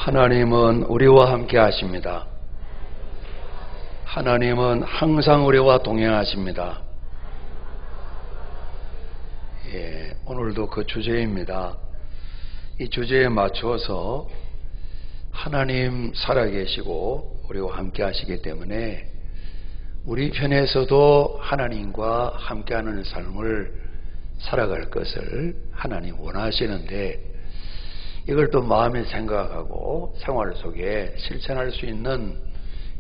하나님은 우리와 함께 하십니다. 하나님은 항상 우리와 동행하십니다. 오늘도 그 주제입니다. 이 주제에 맞춰서 하나님 살아계시고 우리와 함께 하시기 때문에 우리 편에서도 하나님과 함께하는 삶을 살아갈 것을 하나님 원하시는데, 이걸 또 마음에 생각하고 생활 속에 실천할 수 있는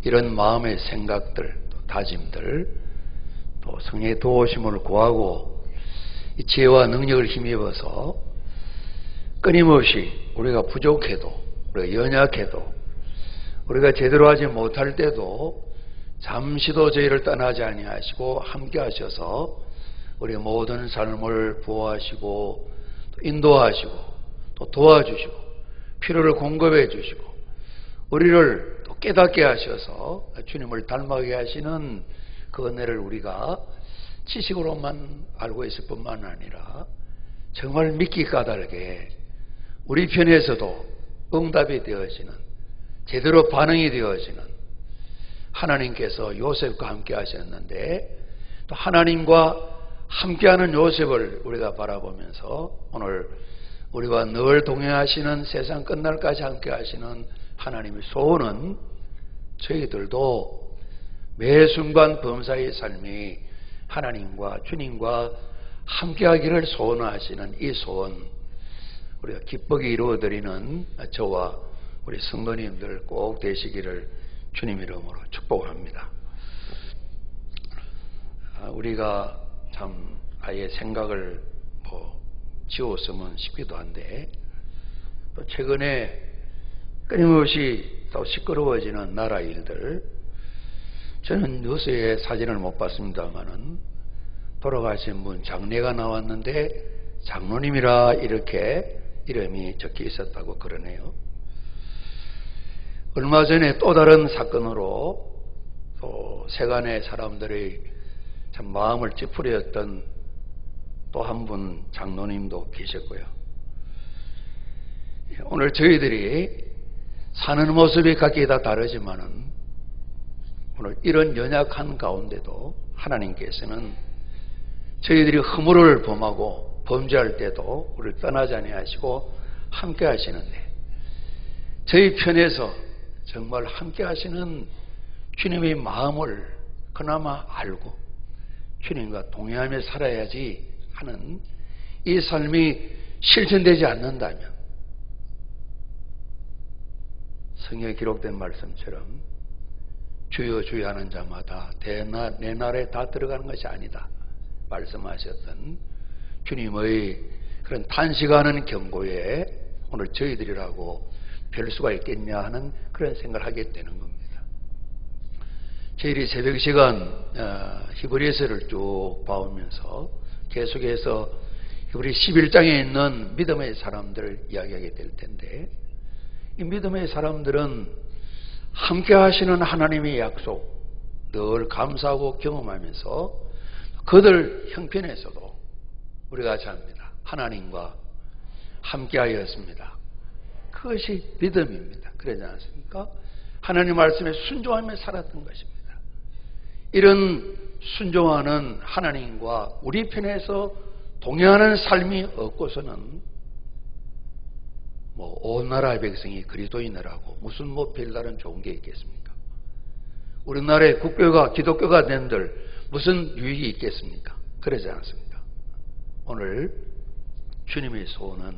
이런 마음의 생각들, 또 다짐들, 또 성령의 도우심을 구하고 이 지혜와 능력을 힘입어서 끊임없이 우리가 부족해도, 우리가 연약해도, 우리가 제대로 하지 못할 때도 잠시도 저희를 떠나지 아니하시고 함께 하셔서 우리의 모든 삶을 보호하시고 또 인도하시고 또 도와주시고 필요를 공급해 주시고 우리를 또 깨닫게 하셔서 주님을 닮아가게 하시는 그 은혜를 우리가 지식으로만 알고 있을 뿐만 아니라 정말 믿기 까닭에 우리 편에서도 응답이 되어지는, 제대로 반응이 되어지는, 하나님께서 요셉과 함께 하셨는데 또 하나님과 함께하는 요셉을 우리가 바라보면서 오늘 우리와 늘 동행하시는, 세상 끝날까지 함께 하시는 하나님의 소원은 저희들도 매 순간 범사의 삶이 하나님과 주님과 함께하기를 소원하시는 이 소원, 우리가 기쁘게 이루어드리는 저와 우리 성도님들 꼭 되시기를 주님 이름으로 축복합니다. 우리가 참 아예 생각을 지웠으면 싶기도 한데, 또 최근에 끊임없이 더 시끄러워지는 나라 일들, 저는 뉴스에 사진을 못 봤습니다만은 돌아가신 분 장례가 나왔는데 장로님이라 이렇게 이름이 적혀 있었다고 그러네요. 얼마 전에 또 다른 사건으로 또 세간의 사람들의 참 마음을 찌푸렸던 또 한 분 장로님도 계셨고요. 오늘 저희들이 사는 모습이 각기 다 다르지만은 오늘 이런 연약한 가운데도 하나님께서는 저희들이 허물을 범하고 범죄할 때도 우리를 떠나지 아니하시고 함께 하시는데, 저희 편에서 정말 함께 하시는 주님의 마음을 그나마 알고 주님과 동행하며 살아야지 하는 이 삶이 실천되지 않는다면, 성경에 기록된 말씀처럼 주여 주여 하는 자마다 내 나라에 다 들어가는 것이 아니다 말씀하셨던 주님의 그런 단식하는 경고에 오늘 저희들이라고 별 수가 있겠냐 하는 그런 생각을 하게 되는 겁니다. 저희들이 새벽 시간 히브리서를 쭉 봐오면서 계속해서 우리 11장에 있는 믿음의 사람들을 이야기하게 될 텐데, 이 믿음의 사람들은 함께 하시는 하나님의 약속 늘 감사하고 경험하면서 그들 형편에서도 우리가 같이 합니다. 하나님과 함께 하였습니다. 그것이 믿음입니다. 그러지 않습니까? 하나님 말씀에 순종하며 살았던 것입니다. 이런 순종하는 하나님과 우리 편에서 동행하는 삶이 없고서는 온 나라의 백성이 그리스도인이라고 무슨 별다른 좋은 게 있겠습니까? 우리나라의 국교가 기독교가 된들 무슨 유익이 있겠습니까? 그러지 않습니까? 오늘 주님의 소원은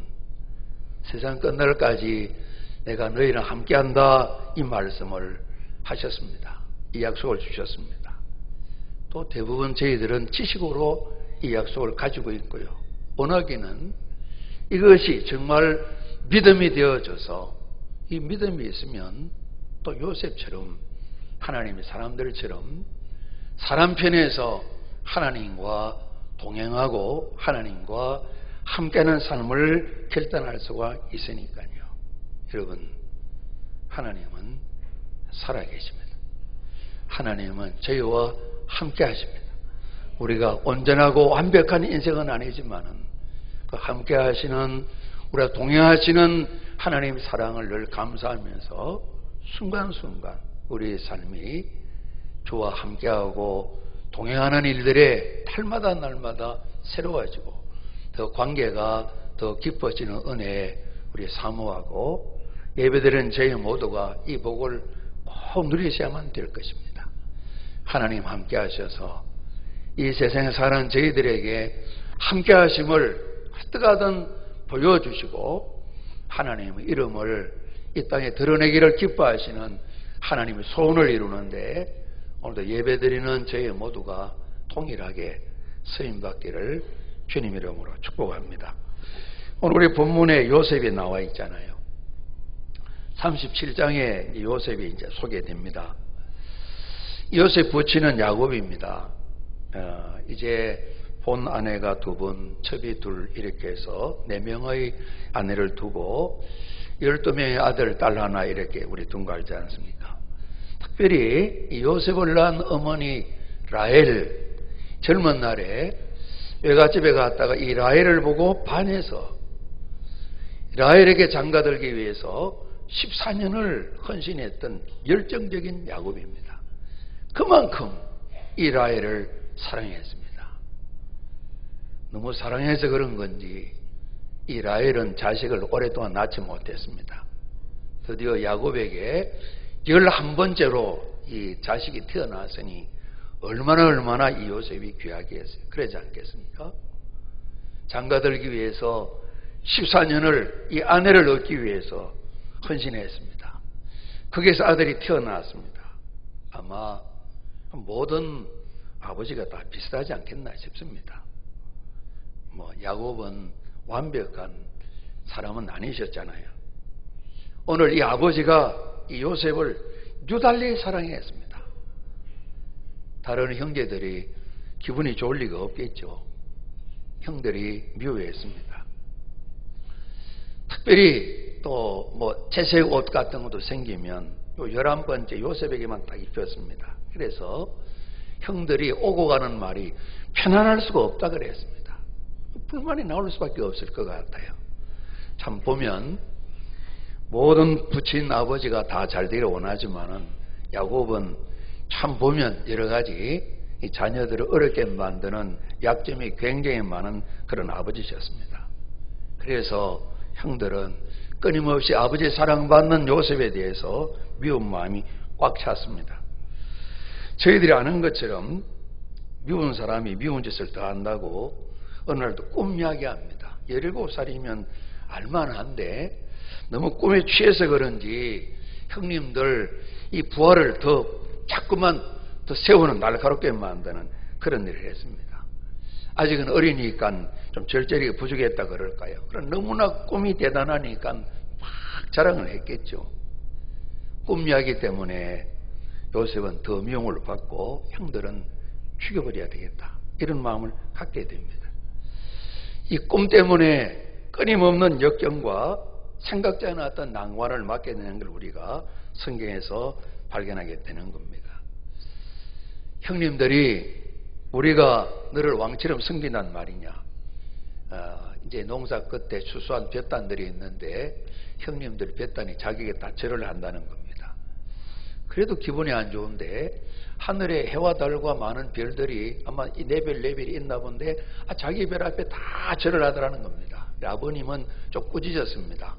세상 끝날까지 내가 너희랑 함께한다, 이 말씀을 하셨습니다. 이 약속을 주셨습니다. 또 대부분 저희들은 지식으로 이 약속을 가지고 있고요. 원하기는 이것이 정말 믿음이 되어져서, 이 믿음이 있으면 또 요셉처럼 하나님의 사람들처럼 사람 편에서 하나님과 동행하고 하나님과 함께하는 삶을 결단할 수가 있으니까요. 여러분, 하나님은 살아계십니다. 하나님은 저희와 함께 하십니다. 우리가 온전하고 완벽한 인생은 아니지만은 그 함께 하시는 우리가 동행하시는 하나님의 사랑을 늘 감사하면서 순간순간 우리의 삶이 주와 함께하고 동행하는 일들에 날마다 날마다 새로워지고 더 관계가 더 깊어지는 은혜에 우리 사모하고 예배드리는 저희 모두가 이 복을 꼭 누리셔야만 될 것입니다. 하나님 함께 하셔서 이 세상에 사는 저희들에게 함께 하심을 어떻게든 보여주시고 하나님의 이름을 이 땅에 드러내기를 기뻐하시는 하나님의 소원을 이루는데 오늘도 예배드리는 저희 모두가 동일하게 쓰임받기를 주님 이름으로 축복합니다. 오늘 우리 본문에 요셉이 나와 있잖아요. 37장에 요셉이 이제 소개됩니다. 요셉 부친은 야곱입니다. 이제 본 아내가 2분, 첩이 2 이렇게 해서 4명의 아내를 두고 12명의 아들, 딸 하나 이렇게 우리 둔 거 알지 않습니까? 특별히 이 요셉을 낳은 어머니 라헬, 젊은 날에 외갓집에 갔다가 이 라헬을 보고 반해서 라헬에게 장가들기 위해서 14년을 헌신했던 열정적인 야곱입니다. 그만큼 이 라헬을 사랑했습니다. 너무 사랑해서 그런 건지 이 라헬은 자식을 오랫동안 낳지 못했습니다. 드디어 야곱에게 11번째로 이 자식이 태어났으니 얼마나 이 요셉이 귀하게 했어요. 그러지 않겠습니까? 장가들기 위해서 14년을 이 아내를 얻기 위해서 헌신했습니다. 거기에서 아들이 태어났습니다. 아마 모든 아버지가 다 비슷하지 않겠나 싶습니다. 야곱은 완벽한 사람은 아니셨잖아요. 오늘 이 아버지가 이 요셉을 유달리 사랑했습니다. 다른 형제들이 기분이 좋을 리가 없겠죠. 형들이 미워했습니다. 특별히 또 채색 옷 같은 것도 생기면 11번째 요셉에게만 딱 입혔습니다. 그래서 형들이 오고 가는 말이 편안할 수가 없다 그랬습니다. 불만이 나올 수밖에 없을 것 같아요. 참 보면 모든 부친 아버지가 다 잘 되기를 원하지만은 야곱은 참 보면 여러 가지 이 자녀들을 어렵게 만드는 약점이 굉장히 많은 그런 아버지셨습니다. 그래서 형들은 끊임없이 아버지의 사랑받는 요셉에 대해서 미운 마음이 꽉 찼습니다. 저희들이 아는 것처럼 미운 사람이 미운 짓을 더 한다고 어느 날도 꿈 이야기합니다. 17살이면 알만한데 너무 꿈에 취해서 그런지 형님들 이 부활을 더 자꾸만 더 세우는 날카롭게 만드는 그런 일을 했습니다. 아직은 어리니까 좀 절제력이 부족했다 그럴까요? 그럼 너무나 꿈이 대단하니까 막 자랑을 했겠죠. 꿈 이야기 때문에 요셉은 더 미움을 받고 형들은 죽여버려야 되겠다 이런 마음을 갖게 됩니다. 이 꿈 때문에 끊임없는 역경과 생각지 않았던 난관을 맞게 되는 걸 우리가 성경에서 발견하게 되는 겁니다. 형님들이 우리가 너를 왕처럼 섬긴단 말이냐. 이제 농사 끝에 추수한 볕단들이 있는데 형님들 볕단이 자기에게 다 절을 한다는 겁니다. 그래도 기분이 안 좋은데 하늘에 해와 달과 많은 별들이 아마 이 네 별이 있나 본데 자기 별 앞에 다 절을 하더라는 겁니다. 아버님은 좀 꾸짖었습니다.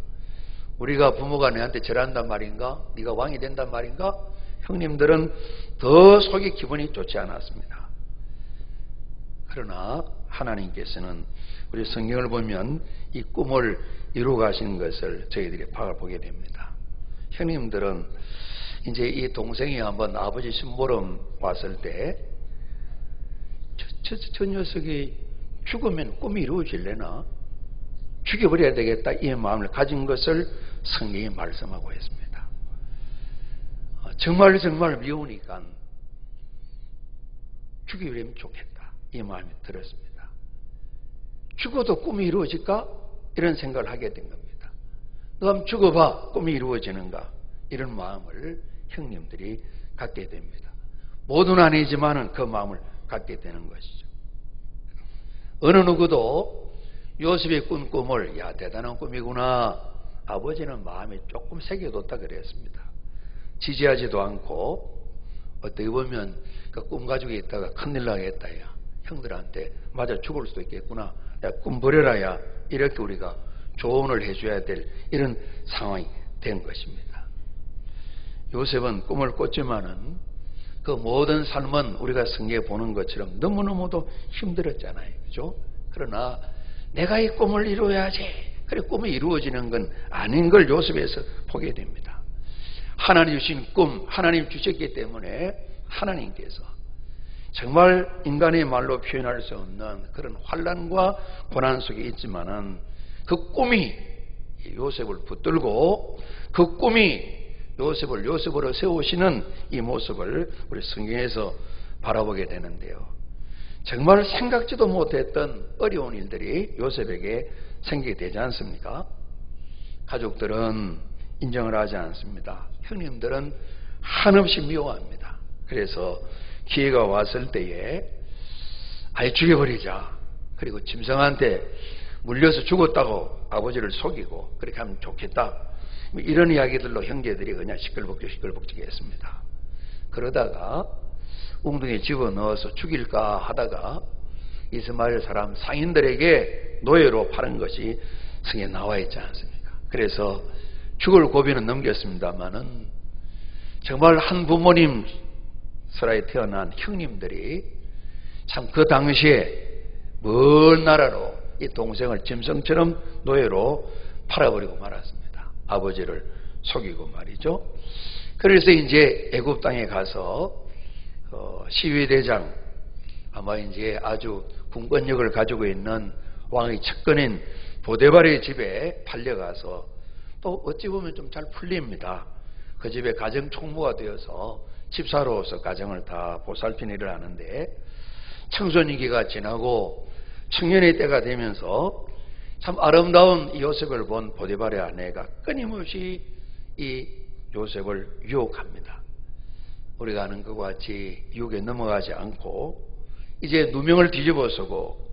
우리가 부모가 내한테 절한단 말인가? 네가 왕이 된단 말인가? 형님들은 더 속이 기분이 좋지 않았습니다. 그러나 하나님께서는 우리 성경을 보면 이 꿈을 이루어 가시는 것을 저희들이 보게 됩니다. 형님들은 이제 이 동생이 한번 아버지 심부름 왔을 때 저 녀석이 죽으면 꿈이 이루어질래나? 죽여버려야 되겠다 이 마음을 가진 것을 성경이 말씀하고 있습니다. 정말 미우니까 죽여버리면 좋겠다 이 마음이 들었습니다. 죽어도 꿈이 이루어질까? 이런 생각을 하게 된 겁니다. 너 한번 죽어봐 꿈이 이루어지는가? 이런 마음을 형님들이 갖게 됩니다. 모두는 아니지만은 그 마음을 갖게 되는 것이죠. 어느 누구도 요셉이 꾼 꿈을 야 대단한 꿈이구나. 아버지는 마음에 조금 새겨뒀다 그랬습니다. 지지하지도 않고 어떻게 보면 그 꿈 가지고 있다가 큰일 나겠다. 야 형들한테 맞아 죽을 수도 있겠구나. 야 꿈 버려라. 야 이렇게 우리가 조언을 해줘야 될 이런 상황이 된 것입니다. 요셉은 꿈을 꿨지만은 그 모든 삶은 우리가 성경에 보는 것처럼 너무너무도 힘들었잖아요. 그죠? 그러나 내가 이 꿈을 이루어야지. 그래 꿈이 이루어지는 건 아닌 걸 요셉에서 보게 됩니다. 하나님 주신 꿈, 하나님 주셨기 때문에 하나님께서 정말 인간의 말로 표현할 수 없는 그런 환난과 고난 속에 있지만은 그 꿈이 요셉을 붙들고 그 꿈이 요셉을 요셉으로 세우시는 이 모습을 우리 성경에서 바라보게 되는데요. 정말 생각지도 못했던 어려운 일들이 요셉에게 생기게 되지 않습니까? 가족들은 인정을 하지 않습니다. 형님들은 한없이 미워합니다. 그래서 기회가 왔을 때에 아예 죽여버리자. 그리고 짐승한테 물려서 죽었다고 아버지를 속이고 그렇게 하면 좋겠다. 이런 이야기들로 형제들이 그냥 시끌벅적 했습니다. 그러다가 웅덩이에 집어넣어서 죽일까 하다가 이스마엘 사람 상인들에게 노예로 파는 것이 성경에 나와 있지 않습니까? 그래서 죽을 고비는 넘겼습니다마는 정말 한 부모님 설아에 태어난 형님들이 참 그 당시에 먼 나라로 이 동생을 짐승처럼 노예로 팔아버리고 말았습니다. 아버지를 속이고 말이죠. 그래서 이제 애굽 땅에 가서 시위대장 아마 이제 아주 군권력을 가지고 있는 왕의 측근인 보데발의 집에 팔려가서 또 어찌 보면 좀 잘 풀립니다. 그 집에 가정 총무가 되어서 집사로서 가정을 다 보살핀 일을 하는데 청소년기가 지나고 청년의 때가 되면서 참 아름다운 이 요셉을 본 보디발의 아내가 끊임없이 이 요셉을 유혹합니다. 우리가 아는 것과 같이 유혹에 넘어가지 않고 이제 누명을 뒤집어쓰고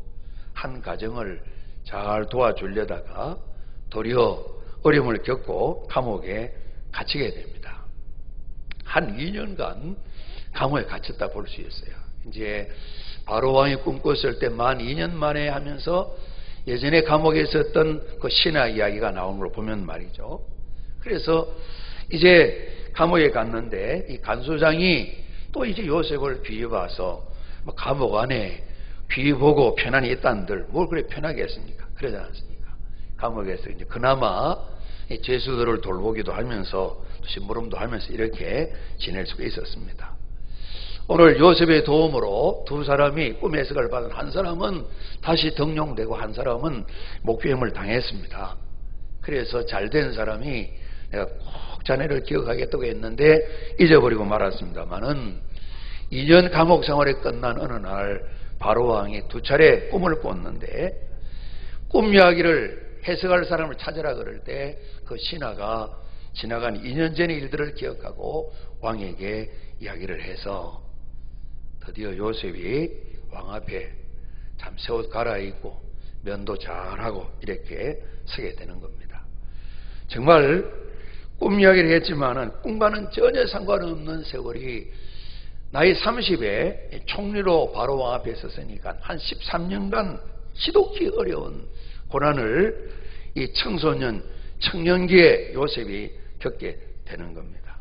한 가정을 잘 도와주려다가 도리어 어려움을 겪고 감옥에 갇히게 됩니다. 한 2년간 감옥에 갇혔다 볼 수 있어요. 이제 바로 왕이 꿈꿨을 때 만 2년 만에 하면서 예전에 감옥에 있었던 그 신화 이야기가 나오는 걸 보면 말이죠. 그래서 이제 감옥에 갔는데 이 간소장이 또 이제 요셉을 귀히 봐서 감옥 안에 귀히 보고 편안히 있다는들 뭘 그래 편하게 했습니까? 그러지 않습니까? 감옥에서 이제 그나마 죄수들을 돌보기도 하면서 또 심부름도 하면서 이렇게 지낼 수가 있었습니다. 오늘 요셉의 도움으로 두 사람이 꿈의 해석을 받은 한 사람은 다시 등용되고 한 사람은 목표형을 당했습니다. 그래서 잘된 사람이 내가 꼭 자네를 기억하겠다고 했는데 잊어버리고 말았습니다만은 2년 감옥 생활이 끝난 어느 날 바로왕이 두 차례 꿈을 꿨는데 꿈 이야기를 해석할 사람을 찾으라 그럴 때 그 신하가 지나간 2년 전의 일들을 기억하고 왕에게 이야기를 해서 드디어 요셉이 왕 앞에 참 새 옷 갈아입고 면도 잘하고 이렇게 서게 되는 겁니다. 정말 꿈 이야기를 했지만은 꿈과는 전혀 상관없는 세월이 나이 30에 총리로 바로 왕 앞에 섰으니까 한 13년간 지독히 어려운 고난을 이 청년기에 요셉이 겪게 되는 겁니다.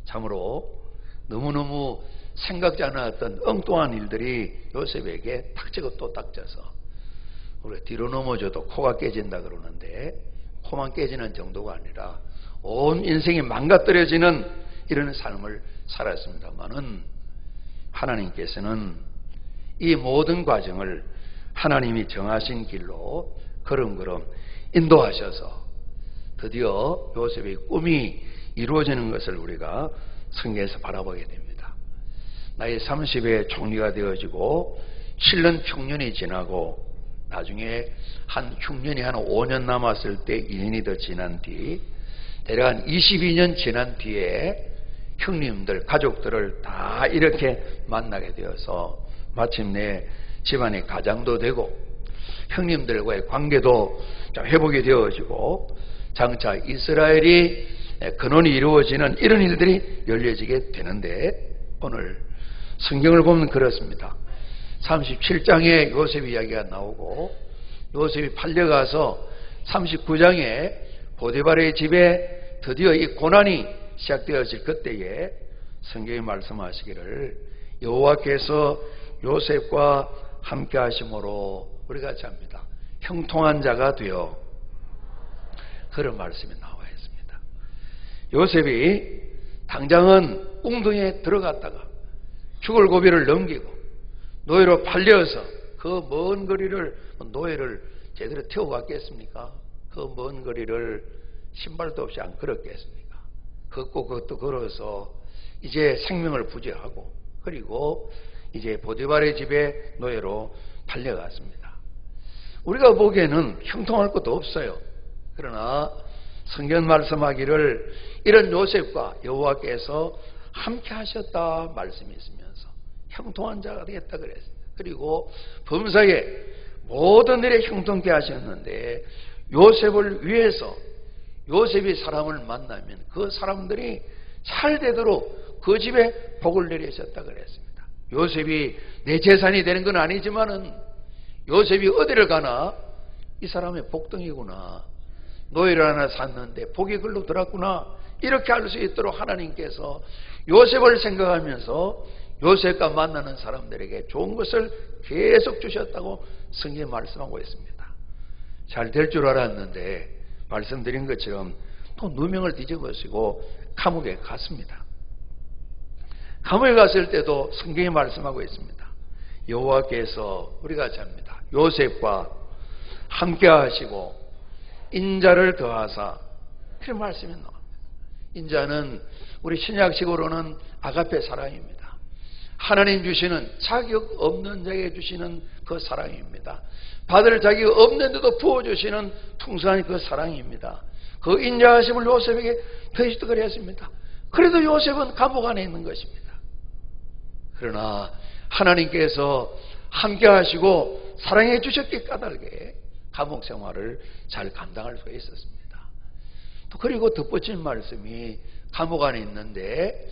참으로 너무너무 생각지 않았던 엉뚱한 일들이 요셉에게 닥치고 또 닥쳐서 우리가 뒤로 넘어져도 코가 깨진다 그러는데 코만 깨지는 정도가 아니라 온 인생이 망가뜨려지는 이런 삶을 살았습니다만은 하나님께서는 이 모든 과정을 하나님이 정하신 길로 걸음걸음 인도하셔서 드디어 요셉의 꿈이 이루어지는 것을 우리가 성경에서 바라보게 됩니다. 나이 30에 총리가 되어지고 7년 흉년이 지나고 나중에 한 흉년이 한 5년 남았을 때 1년이 더 지난 뒤 대략 한 22년 지난 뒤에 형님들, 가족들을 다 이렇게 만나게 되어서 마침내 집안의 가장도 되고 형님들과의 관계도 회복이 되어지고 장차 이스라엘이 근원이 이루어지는 이런 일들이 열려지게 되는데, 오늘 성경을 보면 그렇습니다. 37장에 요셉 이야기가 나오고, 요셉이 팔려가서 39장에 보디발의 집에 드디어 이 고난이 시작되어질 그때에 성경이 말씀하시기를 여호와께서 요셉과 함께 하심으로 우리가 같이 합니다. 형통한 자가 되어, 그런 말씀이 나와 있습니다. 요셉이 당장은 웅덩이에 들어갔다가 죽을 고비를 넘기고 노예로 팔려서 그 먼 거리를, 노예를 제대로 태워갔겠습니까? 그 먼 거리를 신발도 없이 안 걸었겠습니까? 걷고 그것도 걸어서 이제 생명을 부재하고, 그리고 이제 보디발의 집에 노예로 팔려갔습니다. 우리가 보기에는 형통할 것도 없어요. 그러나 성경 말씀하기를 이런 요셉과 여호와께서 함께 하셨다 말씀이 있으면서 형통한 자가 되겠다 그랬습니다. 그리고 범사에 모든 일에 형통케 하셨는데, 요셉을 위해서 요셉이 사람을 만나면 그 사람들이 잘 되도록 그 집에 복을 내리셨다 그랬습니다. 요셉이 내 재산이 되는 건 아니지만은 요셉이 어디를 가나 이 사람의 복덩이구나, 노예를 하나 샀는데 복이 글로 들었구나, 이렇게 할 수 있도록 하나님께서 요셉을 생각하면서 요셉과 만나는 사람들에게 좋은 것을 계속 주셨다고 성경에 말씀하고 있습니다. 잘 될 줄 알았는데 말씀드린 것처럼 또 누명을 뒤집어쓰고 감옥에 갔습니다. 감옥에 갔을 때도 성경이 말씀하고 있습니다. 여호와께서 우리가 잡니다. 요셉과 함께 하시고 인자를 더하사, 그런 말씀이 나옵니다. 인자는 우리 신약식으로는 아가페 사랑입니다. 하나님 주시는 자격 없는 자에게 주시는 그 사랑입니다. 받을 자격이 없는데도 부어주시는 풍성한 그 사랑입니다. 그 인자하심을 요셉에게 더해주도 그랬습니다. 그래도 요셉은 감옥 안에 있는 것입니다. 그러나 하나님께서 함께 하시고 사랑해 주셨기 까닭에 감옥 생활을 잘 감당할 수가 있었습니다. 또 그리고 덧붙인 말씀이 감옥 안에 있는데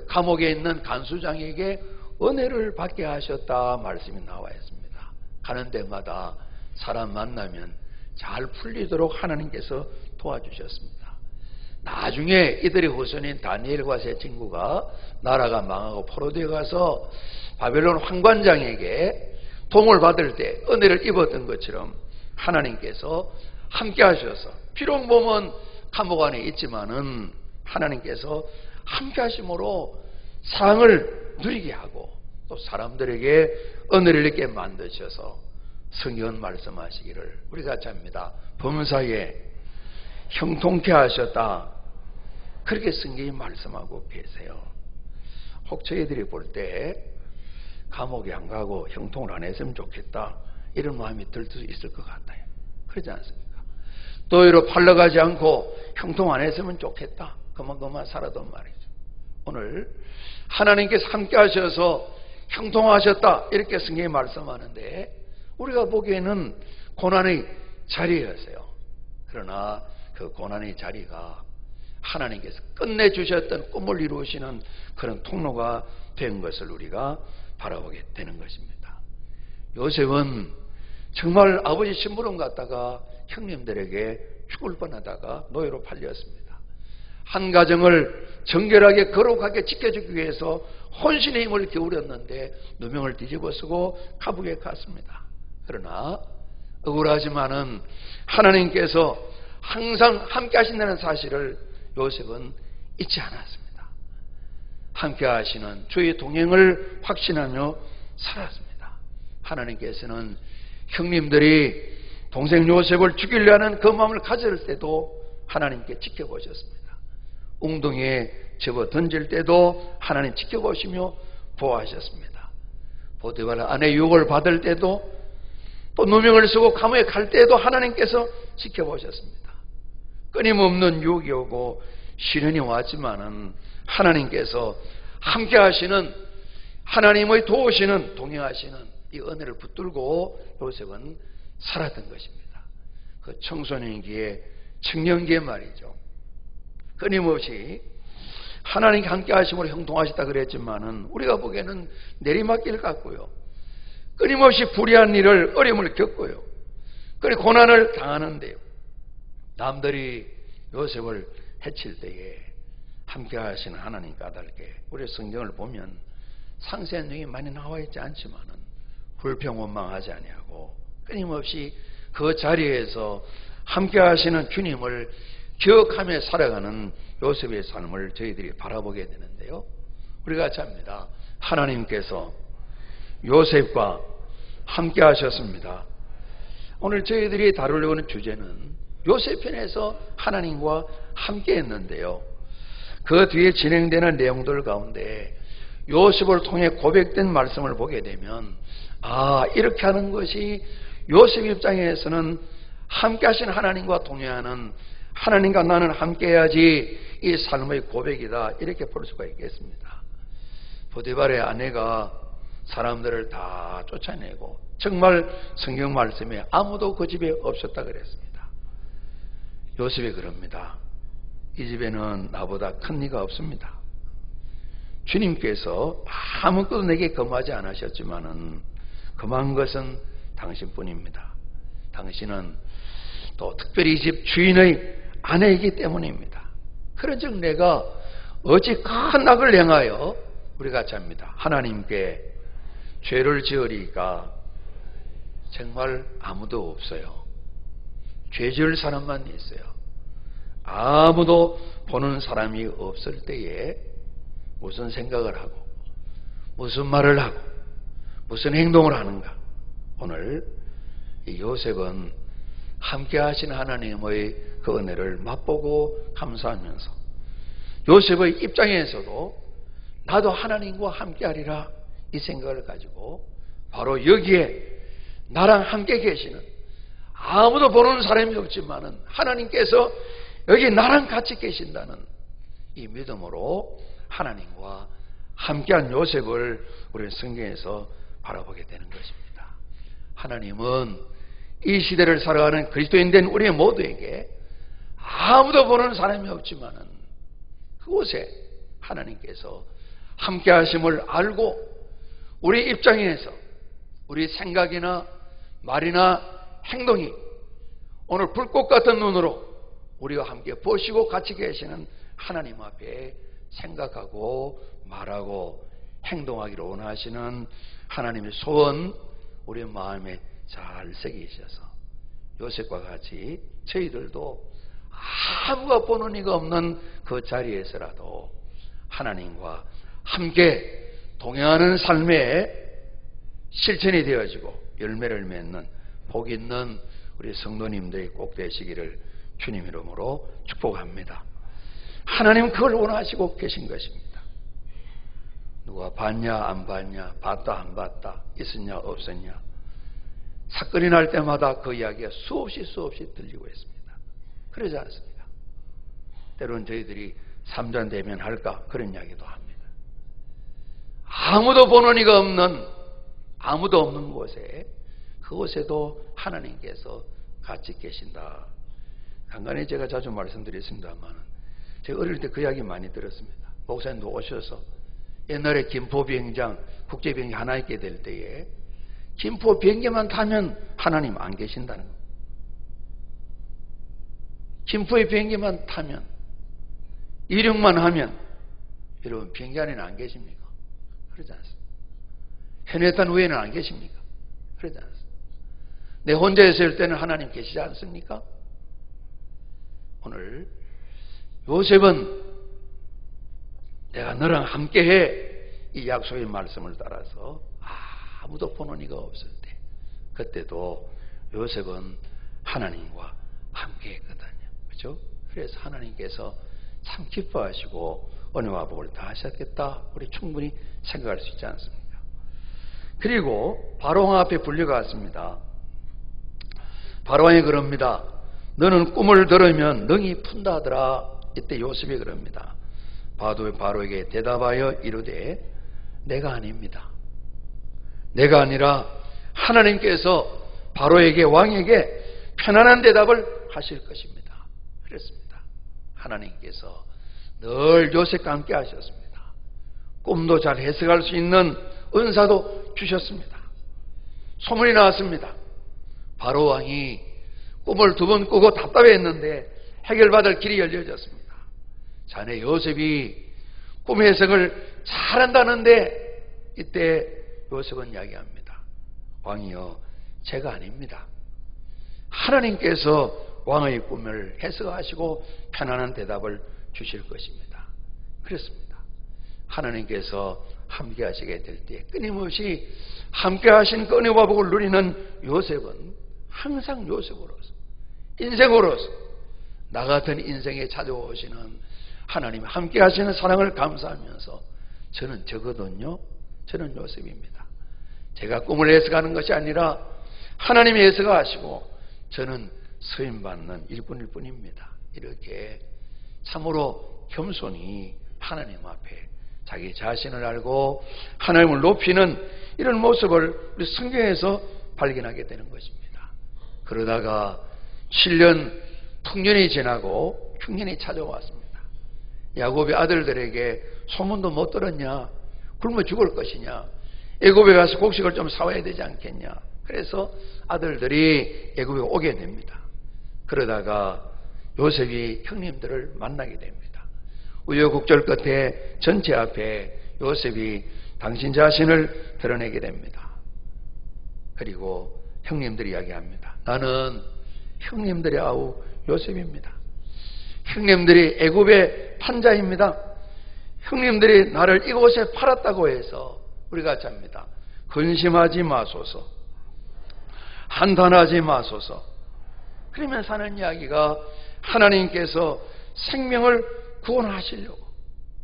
감옥에 있는 간수장에게 은혜를 받게 하셨다 말씀이 나와 있습니다. 가는 데마다 사람 만나면 잘 풀리도록 하나님께서 도와주셨습니다. 나중에 이들의 후손인 다니엘과 세 친구가 나라가 망하고 포로되어 가서 바벨론 황관장에게 동을 받을 때 은혜를 입었던 것처럼 하나님께서 함께 하셔서, 비록 몸은 감옥 안에 있지만은 하나님께서 함께 하심으로 사랑을 누리게 하고 또 사람들에게 은혜를 입게 만드셔서 성경은 말씀하시기를 우리가 잡니다. 범사에 형통케 하셨다, 그렇게 성경이 말씀하고 계세요. 혹 저희들이 볼 때 감옥에 안 가고 형통을 안 했으면 좋겠다, 이런 마음이 들 수 있을 것 같아요. 그러지 않습니까? 노예로 팔려가지 않고 형통 안 했으면 좋겠다, 그만 살아도 말이죠. 오늘 하나님께서 함께 하셔서 형통하셨다, 이렇게 성경이 말씀하는데 우리가 보기에는 고난의 자리였어요. 그러나 그 고난의 자리가 하나님께서 끝내주셨던 꿈을 이루시는 그런 통로가 된 것을 우리가 바라보게 되는 것입니다. 요셉은 정말 아버지 심부름 갔다가 형님들에게 죽을 뻔하다가 노예로 팔렸습니다. 한 가정을 정결하게 거룩하게 지켜주기 위해서 혼신의 힘을 기울였는데 누명을 뒤집어쓰고 감옥에 갔습니다. 그러나 억울하지만은 하나님께서 항상 함께 하신다는 사실을 요셉은 잊지 않았습니다. 함께 하시는 주의 동행을 확신하며 살았습니다. 하나님께서는 형님들이 동생 요셉을 죽이려 하는 그 마음을 가질 때도 하나님께 지켜보셨습니다. 웅덩이에 접어 던질 때도 하나님 지켜보시며 보호하셨습니다. 보디발 아내 유혹을 받을 때도, 또 누명을 쓰고 감옥에 갈 때도 하나님께서 지켜보셨습니다. 끊임없는 유혹이 오고 시련이 왔지만은 하나님께서 함께 하시는, 하나님의 도우시는, 동행하시는 이 은혜를 붙들고 요셉은 살았던 것입니다. 그 청소년기에 청년기에 말이죠. 끊임없이 하나님께 함께 하심으로 형통하셨다 그랬지만은 우리가 보기에는 내리막길 같고요. 끊임없이 불의한 일을 어려움을 겪고요. 그리고 고난을 당하는데요. 남들이 요셉을 해칠 때에 함께 하시는 하나님 까닭에 우리 성경을 보면 상세한 내용이 많이 나와 있지 않지만은 불평원망하지 아니하고 끊임없이 그 자리에서 함께 하시는 주님을 기억하며 살아가는 요셉의 삶을 저희들이 바라보게 되는데요. 우리가 같이 합니다. 하나님께서 요셉과 함께 하셨습니다. 오늘 저희들이 다루려고 하는 주제는 요셉 편에서 하나님과 함께 했는데요. 그 뒤에 진행되는 내용들 가운데 요셉을 통해 고백된 말씀을 보게 되면 이렇게 하는 것이 요셉 입장에서는 함께 하신 하나님과 동행하는 하나님과 나는 함께 해야지 이 삶의 고백이다 이렇게 볼 수가 있겠습니다. 보디발의 아내가 사람들을 다 쫓아내고 정말 성경 말씀에 아무도 그 집에 없었다 그랬습니다. 요셉이 그럽니다. 이 집에는 나보다 큰 이가 없습니다. 주님께서 아무것도 내게 금하지 않으셨지만은 금한 것은 당신뿐입니다. 당신은 또 특별히 이 집 주인의 아내이기 때문입니다. 그런즉 내가 어찌 큰 악을 행하여 우리 같이 합니다. 하나님께 죄를 지으리까 정말 아무도 없어요. 죄 지을 사람만 있어요. 아무도 보는 사람이 없을 때에 무슨 생각을 하고 무슨 말을 하고 무슨 행동을 하는가. 오늘 이 요셉은 함께 하신 하나님의 그 은혜를 맛보고 감사하면서 요셉의 입장에서도 나도 하나님과 함께 하리라 이 생각을 가지고 바로 여기에 나랑 함께 계시는 아무도 보는 사람이 없지만은 하나님께서 여기 나랑 같이 계신다는 이 믿음으로 하나님과 함께한 요셉을 우리는 성경에서 바라보게 되는 것입니다. 하나님은 이 시대를 살아가는 그리스도인 된 우리 모두에게 아무도 보는 사람이 없지만은 그곳에 하나님께서 함께 하심을 알고 우리 입장에서 우리 생각이나 말이나 행동이 오늘 불꽃 같은 눈으로 우리와 함께 보시고 같이 계시는 하나님 앞에 생각하고 말하고 행동하기를 원하시는 하나님의 소원 우리 마음에 잘 새기셔서 요셉과 같이 저희들도 아무가 보는 이가 없는 그 자리에서라도 하나님과 함께 동행하는 삶의 실천이 되어지고 열매를 맺는 복 있는 우리 성도님들이 꼭 되시기를 주님 이름으로 축복합니다. 하나님은 그걸 원하시고 계신 것입니다. 누가 봤냐 안 봤냐, 봤다 안 봤다, 있었냐 없었냐, 사건이 날 때마다 그 이야기가 수없이 들리고 있습니다. 그러지 않습니까? 때로는 저희들이 삼전대면 할까 그런 이야기도 합니다. 아무도 보는 이가 없는, 아무도 없는 곳에, 그곳에도 하나님께서 같이 계신다. 간간히 제가 자주 말씀드렸습니다만 제가 어릴 때 그 이야기 많이 들었습니다. 목사님도 오셔서 옛날에 김포 비행장, 국제 비행기 하나 있게 될 때에 김포 비행기만 타면 하나님 안 계신다는 거. 김포의 비행기만 타면, 이륙만 하면 여러분 비행기 안에는 안 계십니까? 그러지 않습니까? 해내탄 위에는 안 계십니까? 그러지 않습니까? 내 혼자 있을 때는 하나님 계시지 않습니까? 오늘 요셉은 내가 너랑 함께해 이 약속의 말씀을 따라서 아무도 보는 이가 없을 때 그때도 요셉은 하나님과 함께 했거든요. 그렇죠? 그래서 하나님께서 참 기뻐하시고 은혜와 복을 다 하셨겠다 우리 충분히 생각할 수 있지 않습니까? 그리고 바로왕 앞에 불려갔습니다. 바로왕이 그럽니다. 너는 꿈을 들으면 능히 푼다 하더라. 이때 요셉이 그럽니다. 바로에게 대답하여 이르되 내가 아닙니다. 내가 아니라 하나님께서 바로에게 왕에게 편안한 대답을 하실 것입니다. 그랬습니다. 하나님께서 늘 요셉과 함께 하셨습니다. 꿈도 잘 해석할 수 있는 은사도 주셨습니다. 소문이 나왔습니다. 바로 왕이 꿈을 2번 꾸고 답답해했는데 해결받을 길이 열려졌습니다. 자네 요셉이 꿈 해석을 잘한다는데 이때 요셉은 이야기합니다. 왕이여, 제가 아닙니다. 하나님께서 왕의 꿈을 해석하시고 편안한 대답을 주실 것입니다. 그렇습니다. 하나님께서 함께 하시게 될 때 끊임없이 함께 하신 그 은혜와 복을 누리는 요셉은 항상 요셉으로서, 인생으로서 나 같은 인생에 찾아오시는 하나님 함께 하시는 사랑을 감사하면서 저는 저거든요. 저는 요셉입니다. 제가 꿈을 해석하는 것이 아니라 하나님이 해석하시고 저는 서임받는 일꾼일 뿐입니다. 이렇게 참으로 겸손히 하나님 앞에 자기 자신을 알고 하나님을 높이는 이런 모습을 우리 성경에서 발견하게 되는 것입니다. 그러다가 7년 풍년이 지나고 흉년이 찾아왔습니다. 야곱의 아들들에게 소문도 못 들었냐? 굶어 죽을 것이냐? 애굽에 가서 곡식을 좀 사와야 되지 않겠냐? 그래서 아들들이 애굽에 오게 됩니다. 그러다가 요셉이 형님들을 만나게 됩니다. 우여곡절 끝에 전체 앞에 요셉이 당신 자신을 드러내게 됩니다. 그리고 형님들이 이야기합니다. 나는 형님들의 아우 요셉입니다. 형님들이 애굽의 판자입니다. 형님들이 나를 이곳에 팔았다고 해서 우리가 같이 합니다. 근심하지 마소서, 한탄하지 마소서. 그러면서 하는 이야기가 하나님께서 생명을 구원하시려고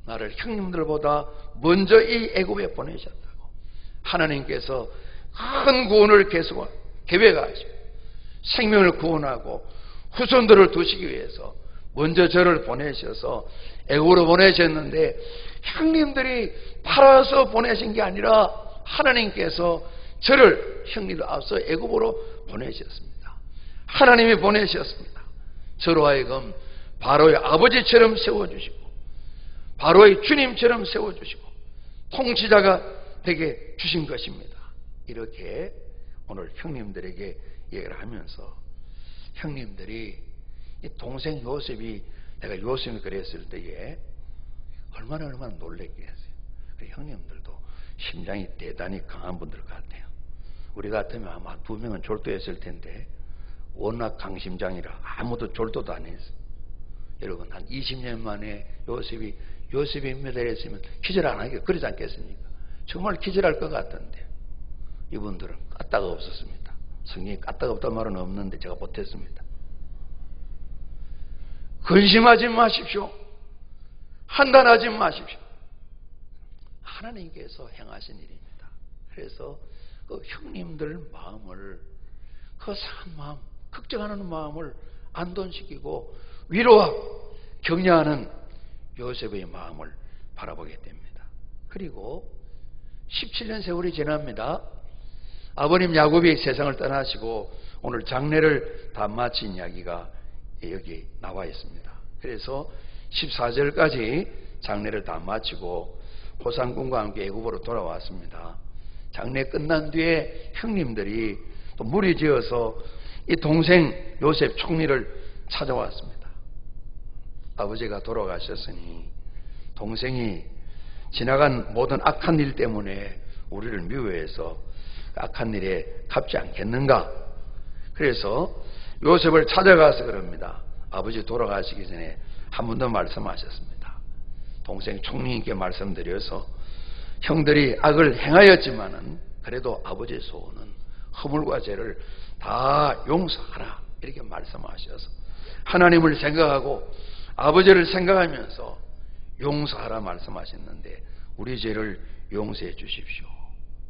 나를 형님들보다 먼저 이 애굽에 보내셨다고. 하나님께서 큰 구원을 계획하시고 생명을 구원하고 후손들을 두시기 위해서 먼저 저를 보내셔서 애굽으로 보내셨는데 형님들이 팔아서 보내신 게 아니라 하나님께서 저를 형님들 앞서 애굽으로 보내셨습니다. 하나님이 보내셨습니다. 저로 하여금 바로의 아버지처럼 세워주시고 바로의 주님처럼 세워주시고 통치자가 되게 주신 것입니다. 이렇게 오늘 형님들에게 얘기를 하면서 형님들이 이 동생 요셉이 내가 요셉이 그랬을 때에 얼마나 놀랬겠어요. 형님들도 심장이 대단히 강한 분들 같아요. 우리 같으면 아마 2명은 졸도했을 텐데 워낙 강심장이라 아무도 졸도도 안 했어요. 여러분 한 20년 만에 요셉입니다 했으면 기절 안 하게 그러지 않겠습니까? 정말 기절할 것 같던데 이분들은 까딱 없었습니다. 성경에 까딱 없다는 말은 없는데 제가 못했습니다. 근심하지 마십시오. 한탄하지 마십시오. 하나님께서 행하신 일입니다. 그래서 그 형님들 마음을, 그 상한 마음, 걱정하는 마음을 안돈시키고 위로하고 격려하는 요셉의 마음을 바라보게 됩니다. 그리고 17년 세월이 지납니다. 아버님 야곱이 세상을 떠나시고 오늘 장례를 다 마친 이야기가 여기 나와 있습니다. 그래서 14절까지 장례를 다 마치고 호상군과 함께 애굽으로 돌아왔습니다. 장례 끝난 뒤에 형님들이 또 무리지어서 이 동생 요셉 총리를 찾아왔습니다. 아버지가 돌아가셨으니 동생이 지나간 모든 악한 일 때문에 우리를 미워해서 악한 일에 갚지 않겠는가? 그래서 요셉을 찾아가서 그럽니다. 아버지 돌아가시기 전에 한 번 더 말씀하셨습니다. 동생 총리님께 말씀드려서 형들이 악을 행하였지만은 그래도 아버지의 소원은 허물과 죄를 다 용서하라 이렇게 말씀하셔서 하나님을 생각하고 아버지를 생각하면서 용서하라 말씀하셨는데 우리 죄를 용서해 주십시오.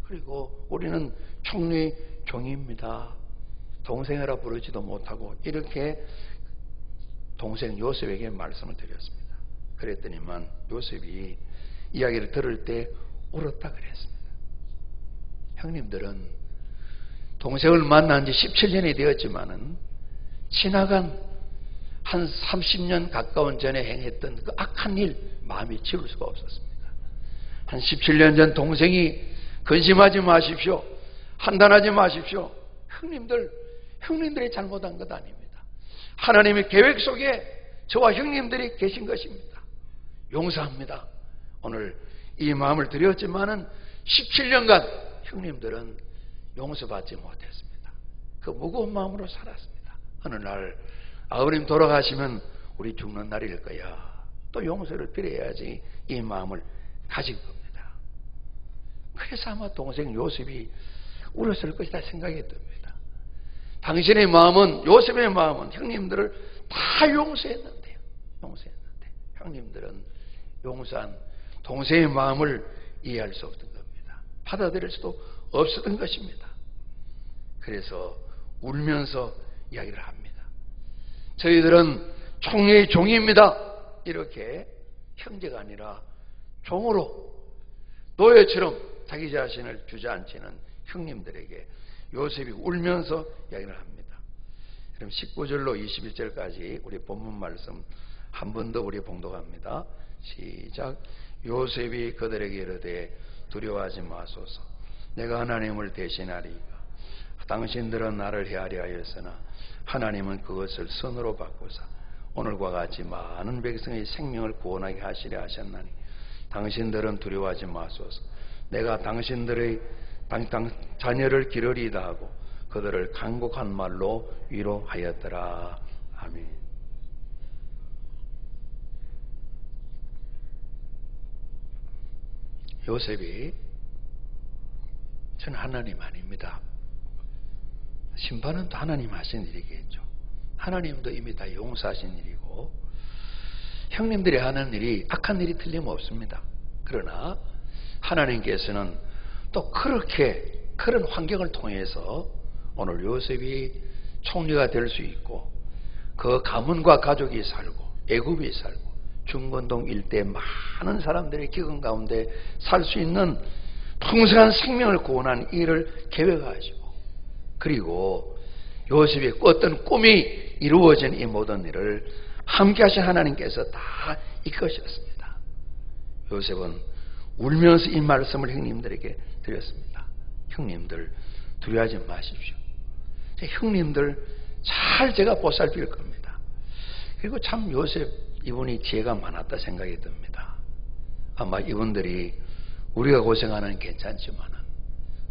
그리고 우리는 총리 종입니다. 동생이라 부르지도 못하고 이렇게 동생 요셉에게 말씀을 드렸습니다. 그랬더니만 요셉이 이야기를 들을 때 울었다 그랬습니다. 형님들은 동생을 만난 지 17년이 되었지만은 지나간 한 30년 가까운 전에 행했던 그 악한 일 마음이 지울 수가 없었습니다. 한 17년 전 동생이 근심하지 마십시오. 한단하지 마십시오. 형님들이 잘못한 것 아닙니다. 하나님의 계획 속에 저와 형님들이 계신 것입니다. 용서합니다. 오늘 이 마음을 드렸지만은 17년간 형님들은 용서받지 못했습니다. 그 무거운 마음으로 살았습니다. 어느 날 아버님 돌아가시면 우리 죽는 날일 거야. 또 용서를 빌어야지 이 마음을 가진 겁니다. 그래서 아마 동생 요셉이 울었을 것이다 생각이 듭니다. 당신의 마음은, 요셉의 마음은 형님들을 다 용서했는데요. 형님들은 용서한 동생의 마음을 이해할 수 없던 겁니다. 받아들일 수도 없었던 것입니다. 그래서 울면서 이야기를 합니다. 저희들은 총리의 종입니다. 이렇게 형제가 아니라 종으로 노예처럼 자기 자신을 주저앉히는 형님들에게 요셉이 울면서 이야기를 합니다. 그럼 19절로 21절까지 우리 본문 말씀 한 번 더 우리 봉독합니다. 시작. 요셉이 그들에게 이르되 두려워하지 마소서. 내가 하나님을 대신하리이까. 당신들은 나를 헤아려 하였으나 하나님은 그것을 선으로 바꾸사 오늘과 같이 많은 백성의 생명을 구원하게 하시려 하셨나니 당신들은 두려워하지 마소서. 내가 당신들의 자녀를 기르리이다 하고 그들을 간곡한 말로 위로하였더라. 아멘. 요셉이 저는 하나님 아닙니다. 심판은 또 하나님 하신 일이겠죠. 하나님도 이미 다 용서하신 일이고 형님들이 하는 일이 악한 일이 틀림없습니다. 그러나 하나님께서는 또 그런 환경을 통해서 오늘 요셉이 총리가 될 수 있고 그 가문과 가족이 살고 애굽이 살고 중건동 일대 많은 사람들의 기근 가운데 살 수 있는 풍성한 생명을 구원한 일을 계획하시고 그리고 요셉이 꿨던 꿈이 이루어진 이 모든 일을 함께 하신 하나님께서 다 이끄셨습니다. 요셉은 울면서 이 말씀을 형님들에게 드렸습니다. 형님들 두려워하지 마십시오. 형님들 잘 제가 보살필 겁니다. 그리고 참 요셉 이분이 지혜가 많았다 생각이 듭니다. 아마 이분들이 우리가 고생하는 괜찮지만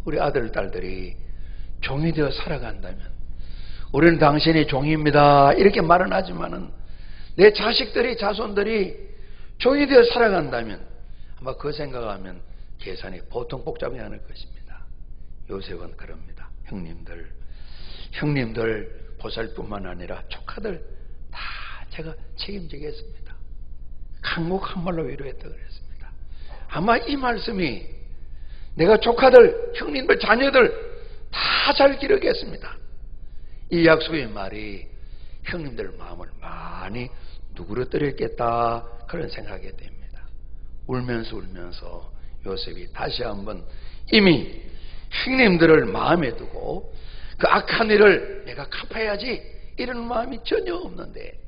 우리 아들 딸들이 종이 되어 살아간다면 우리는 당신의 종입니다 이렇게 말은 하지만은 내 자식들이 자손들이 종이 되어 살아간다면 아마 그 생각하면 계산이 보통 복잡히 않을 것입니다. 요셉은 그럽니다. 형님들 보살뿐만 아니라 조카들 다 제가 책임지겠습니다. 간곡한 말로 위로했다고 그랬습니다. 아마 이 말씀이 내가 조카들, 형님들, 자녀들 다 잘 기르겠습니다. 이 약속의 말이 형님들 마음을 많이 누그러뜨렸겠다 그런 생각이 됩니다. 울면서 요셉이 다시 한번 이미 형님들을 마음에 두고 그 악한 일을 내가 갚아야지 이런 마음이 전혀 없는데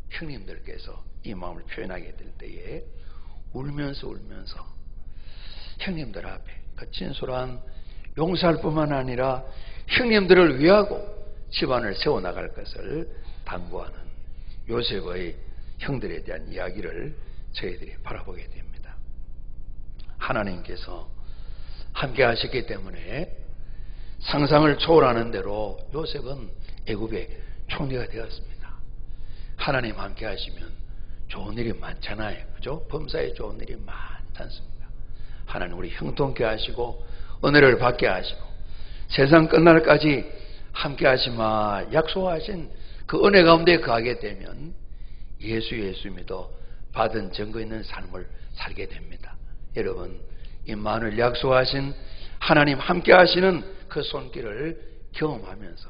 형님들께서 이 마음을 표현하게 될 때에 울면서 형님들 앞에 그 진솔한 용서할 뿐만 아니라 형님들을 위하고 집안을 세워나갈 것을 당부하는 요셉의 형들에 대한 이야기를 저희들이 바라보게 됩니다. 하나님께서 함께 하셨기 때문에 상상을 초월하는 대로 요셉은 애굽의 총리가 되었습니다. 하나님 함께 하시면 좋은 일이 많잖아요. 그죠? 범사에 좋은 일이 많지 않습니까? 하나님 우리 형통케 하시고 은혜를 받게 하시고 세상 끝날까지 함께 하시마 약속하신 그 은혜 가운데 거하게 되면 예수 믿어 받은 증거 있는 삶을 살게 됩니다. 여러분 임마누엘 약속하신 하나님 함께 하시는 그 손길을 경험하면서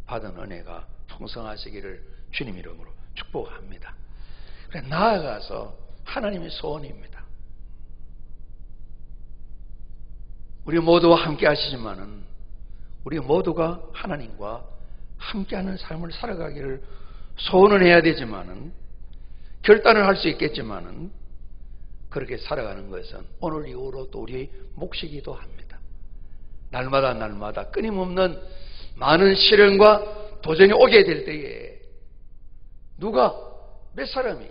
받은 은혜가 풍성하시기를 주님 이름으로 축복합니다. 그래 나아가서 하나님의 소원입니다. 우리 모두와 함께 하시지만은 우리 모두가 하나님과 함께하는 삶을 살아가기를 소원은 해야 되지만은, 결단을 할 수 있겠지만은, 그렇게 살아가는 것은 오늘 이후로 또 우리의 몫이기도 합니다. 날마다 끊임없는 많은 시련과 도전이 오게 될 때에 누가, 몇 사람이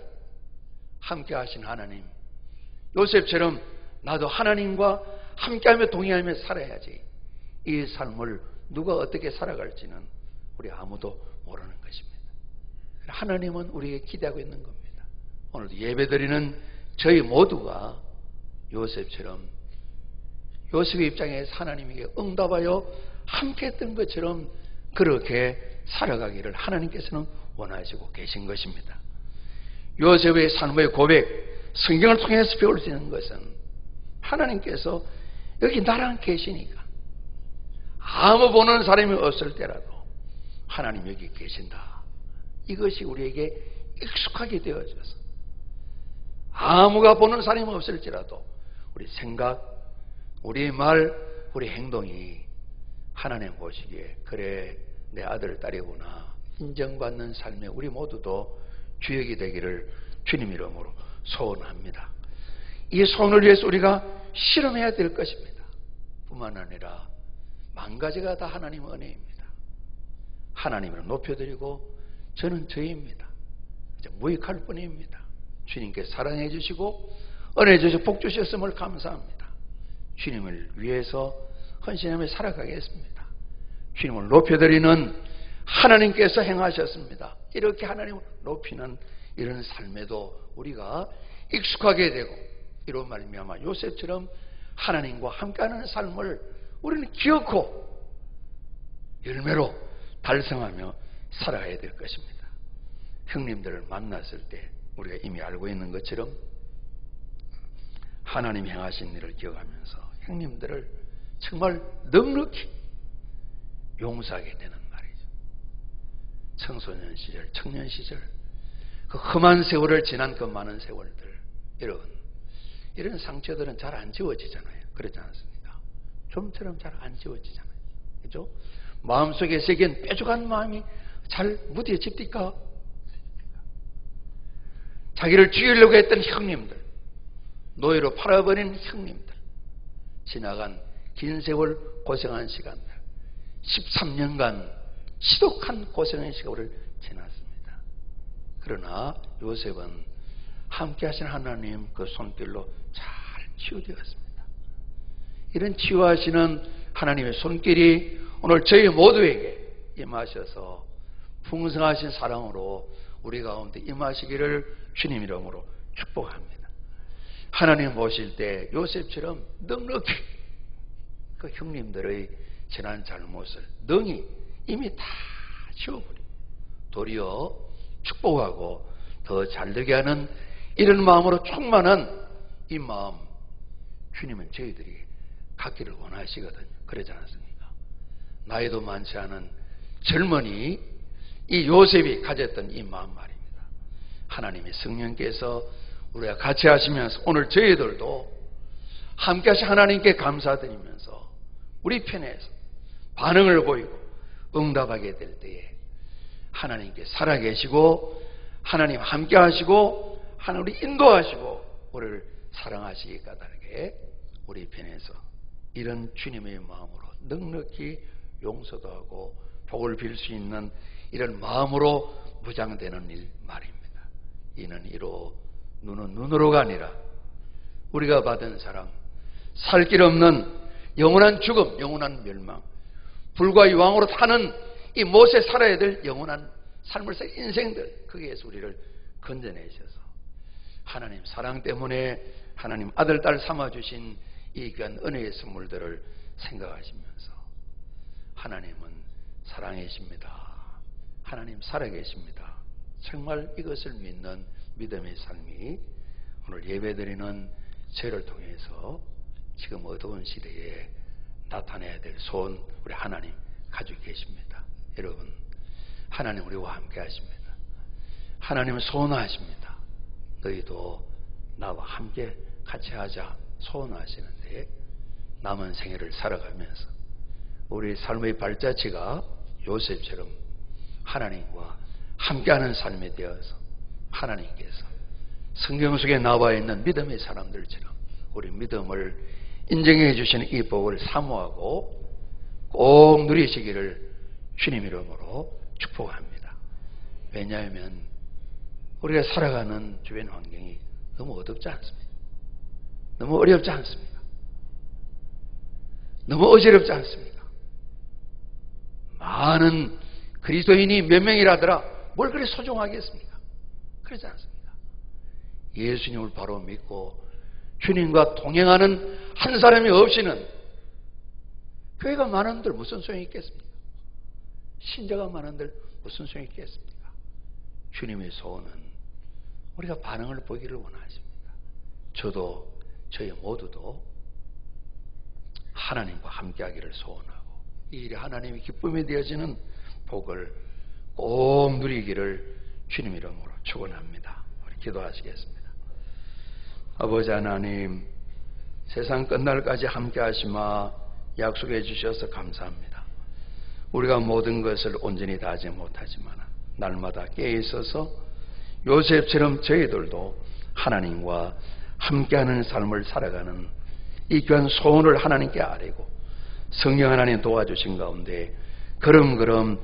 함께 하신 하나님, 요셉처럼 나도 하나님과 함께하며 동행하며 살아야지, 이 삶을 누가 어떻게 살아갈지는 우리 아무도 모르는 것입니다. 하나님은 우리에게 기대하고 있는 겁니다. 오늘도 예배드리는 저희 모두가 요셉처럼, 요셉의 입장에서 하나님에게 응답하여 함께했던 것처럼 그렇게 살아가기를 하나님께서는 원하시고 계신 것입니다. 요셉의 삶의 고백, 성경을 통해서 배울 수 있는 것은 하나님께서 여기 나랑 계시니까, 아무 보는 사람이 없을 때라도 하나님 여기 계신다, 이것이 우리에게 익숙하게 되어져서 아무가 보는 사람이 없을지라도 우리 생각, 우리 말, 우리 행동이 하나님 보시기에 그래 내 아들 딸이구나 인정받는 삶에 우리 모두도 주역이 되기를 주님 이름으로 소원합니다. 이 소원을 위해서 우리가 실험해야 될 것입니다. 뿐만 아니라 만 가지가 다 하나님의 은혜입니다. 하나님을 높여드리고 저는 저입니다. 이제 무익할 뿐입니다. 주님께 사랑해 주시고 은혜 주시고 복 주셨음을 감사합니다. 주님을 위해서 헌신하며 살아가겠습니다. 주님을 높여드리는 하나님께서 행하셨습니다. 이렇게 하나님을 높이는 이런 삶에도 우리가 익숙하게 되고, 이로 말미암아 요셉처럼 하나님과 함께하는 삶을 우리는 기억고 열매로 달성하며 살아가야 될 것입니다. 형님들을 만났을 때 우리가 이미 알고 있는 것처럼 하나님 행하신 일을 기억하면서 형님들을 정말 넉넉히 용서하게 되는 말이죠. 청소년 시절, 청년 시절, 그 험한 세월을 지난 그 많은 세월들, 이런 상처들은 잘 안 지워지잖아요. 그렇지 않습니까? 좀처럼 잘 안 지워지잖아요. 그죠? 마음속에 새긴 뾰족한 마음이 잘 무뎌집니까? 자기를 죽이려고 했던 형님들, 노예로 팔아버린 형님들, 지나간 긴 세월 고생한 시간들, 13년간 지독한 고생의 시간을 지났습니다. 그러나 요셉은 함께 하신 하나님 그 손길로 잘 치유되었습니다. 이런 치유하시는 하나님의 손길이 오늘 저희 모두에게 임하셔서 풍성하신 사랑으로 우리 가운데 임하시기를 주님 이름으로 축복합니다. 하나님 보실 때 요셉처럼 넉넉히 그 형님들의 지난 잘못을 능히 이미 다 지워버리고 도리어 축복하고 더 잘되게 하는 이런 마음으로 충만한 이 마음, 주님은 저희들이 갖기를 원하시거든요. 그러지 않습니까? 나이도 많지 않은 젊은이 이 요셉이 가졌던 이 마음 말입니다. 하나님의 성령께서 우리가 같이 하시면서 오늘 저희들도 함께 하신 하나님께 감사드리면서 우리 편에서 반응을 보이고 응답하게 될 때에 하나님께 살아계시고 하나님 함께 하시고 하나님 인도하시고 우리를 사랑하시기 까닭에 우리 편에서 이런 주님의 마음으로 넉넉히 용서도 하고 복을 빌 수 있는 이런 마음으로 무장되는 일 말입니다. 이는 이로 눈은 눈으로가 아니라 우리가 받은 사랑, 살 길 없는 영원한 죽음, 영원한 멸망, 불과 유황으로 타는 이 못에 살아야 될 영원한 삶을 살 인생들, 거기에서 우리를 건져내셔서 하나님 사랑 때문에 하나님 아들, 딸 삼아주신 이 귀한 은혜의 선물들을 생각하시면서 하나님은 사랑이십니다. 하나님 살아계십니다. 정말 이것을 믿는 믿음의 삶이 오늘 예배드리는 저를 통해서 지금 어두운 시대에 나타내야 될 소원 우리 하나님 가지고 계십니다. 여러분, 하나님 우리와 함께 하십니다. 하나님은 소원하십니다. 너희도 나와 함께 같이 하자 소원하시는데 남은 생애를 살아가면서 우리 삶의 발자취가 요셉처럼 하나님과 함께하는 삶이 되어서 하나님께서 성경 속에 나와 있는 믿음의 사람들처럼 우리 믿음을 인정해 주시는 이 복을 사모하고 꼭 누리시기를 주님 이름으로 축복합니다. 왜냐하면 우리가 살아가는 주변 환경이 너무 어둡지 않습니까? 너무 어렵지 않습니까? 너무 어지럽지 않습니까? 많은 그리스도인이 몇 명이라더라 뭘 그리 소중하겠습니까? 그렇지 않습니까? 예수님을 바로 믿고 주님과 동행하는 한 사람이 없이는 교회가 많은들 무슨 소용이 있겠습니까? 신자가 많은들 무슨 소용이 있겠습니까? 주님의 소원은 우리가 반응을 보기를 원하십니다. 저도 저희 모두도 하나님과 함께하기를 소원하고 이 일이 하나님의 기쁨이 되어지는 복을 꼭 누리기를 주님 이름으로 축원합니다. 우리 기도하시겠습니다. 아버지 하나님, 세상 끝날까지 함께하시마 약속해 주셔서 감사합니다. 우리가 모든 것을 온전히 다 하지 못하지만 날마다 깨어있어서 요셉처럼 저희들도 하나님과 함께하는 삶을 살아가는 이 귀한 소원을 하나님께 아뢰고 성령 하나님 도와주신 가운데 걸음걸음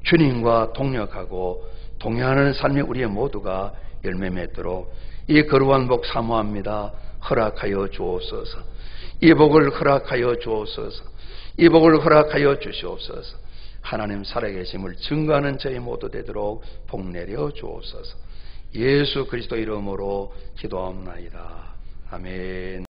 주님과 동역하고 동행하는 삶이 우리의 모두가 열매 맺도록 이 거룩한 복 사모합니다. 허락하여 주옵소서. 이 복을 허락하여 주옵소서. 이 복을 허락하여 주시옵소서. 하나님 살아계심을 증거하는 저희 모두 되도록 복 내려 주옵소서. 예수 그리스도 이름으로 기도하옵나이다. 아멘.